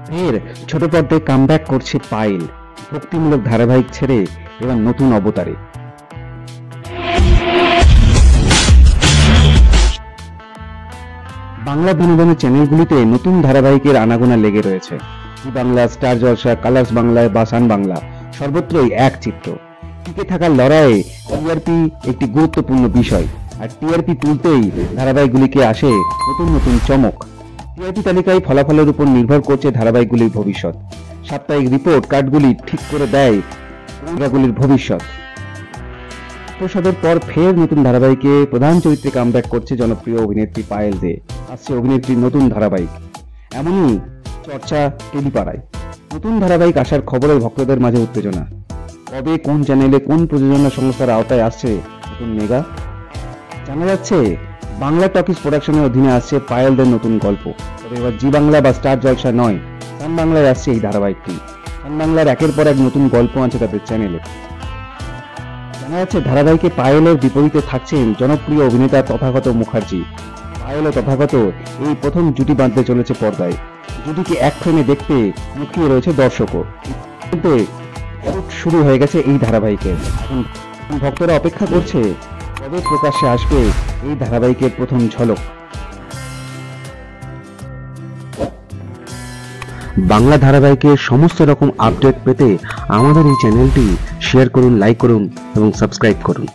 ফের ছোট পর্দায় কামব্যাক করছে পায়েল। ভক্তিমূলক ধারাবাহিক ছেড়ে এবার নতুন অবতারে। বাংলা বিনোদনের চ্যানেলগুলিতে নতুন ধারাবাহিকের আনাগোনা লেগে রয়েছে। জি বাংলা, স্টার জলসা, কালার্স বাংলায় বা সান বাংলা, সর্বত্রই এক চিত্র। টিকে থাকার লড়াইয়ে টিআরপি একটি গুরুত্বপূর্ণ বিষয়, আর টিআরপি তুলতেই ধারাবাহিকগুলিকে আসে নতুন নতুন চমক। টিআরপি তালিকায় ফলাফলের উপর নির্ভর করছে ধারাবাহিকগুলির ভবিষ্যৎ। সাপ্তাহিক রিপোর্ট কার্ডগুলি ঠিক করে দেয় ধারাবাহিকগুলির ভবিষ্যৎ। প্রসাদের পর ফের নতুন ধারাবাহিকে প্রধান চরিত্রে কামব্যাক করছে জনপ্রিয় অভিনেত্রী পায়েল দে। আসছে অভিনেত্রীর নতুন ধারাবাহিক, এমনই চর্চা টেলিপাড়ায়। নতুন ধারাবাহিক আসার খবরে ভক্তদের মাঝে উত্তেজনা। কবে, কোন চ্যানেলে, কোন প্রযোজনা সংস্থার আওতায় আসছে নতুন মেগা? জানা যাচ্ছে বাংলা টকিজ প্রোডাকশনের অধীনে আসছে পায়েলদের নতুন গল্প। তবে এবার জি বাংলা বা স্টার জলসা নয়, সান বাংলায় আসছে এই ধারাবাহিকটি। সান বাংলার একের পর এক নতুন গল্প আছে তাদের চ্যানেলে। জানা যাচ্ছে ধারাবাহিকে পায়েলের বিপরীতে থাকছেন জনপ্রিয় অভিনেতা তথাগত মুখার্জি। পায়েল ও তথাগত এই প্রথম জুটি বাঁধতে চলেছে পর্দায়। জুটিকে এক ফ্রেমে দেখতে মুখিয়ে রয়েছে দর্শকও। শুরু হয়ে গেছে এই ধারাবাহিকের। এখন ভক্তরা অপেক্ষা করছে কবে প্রকাশ্যে আসবে এই ধারাবাহিকের প্রথম ঝলক। বাংলা ধারাবাহিকের সমস্ত রকম আপডেট পেতে আমাদের এই চ্যানেলটি শেয়ার করুন, লাইক করুন এবং সাবস্ক্রাইব করুন।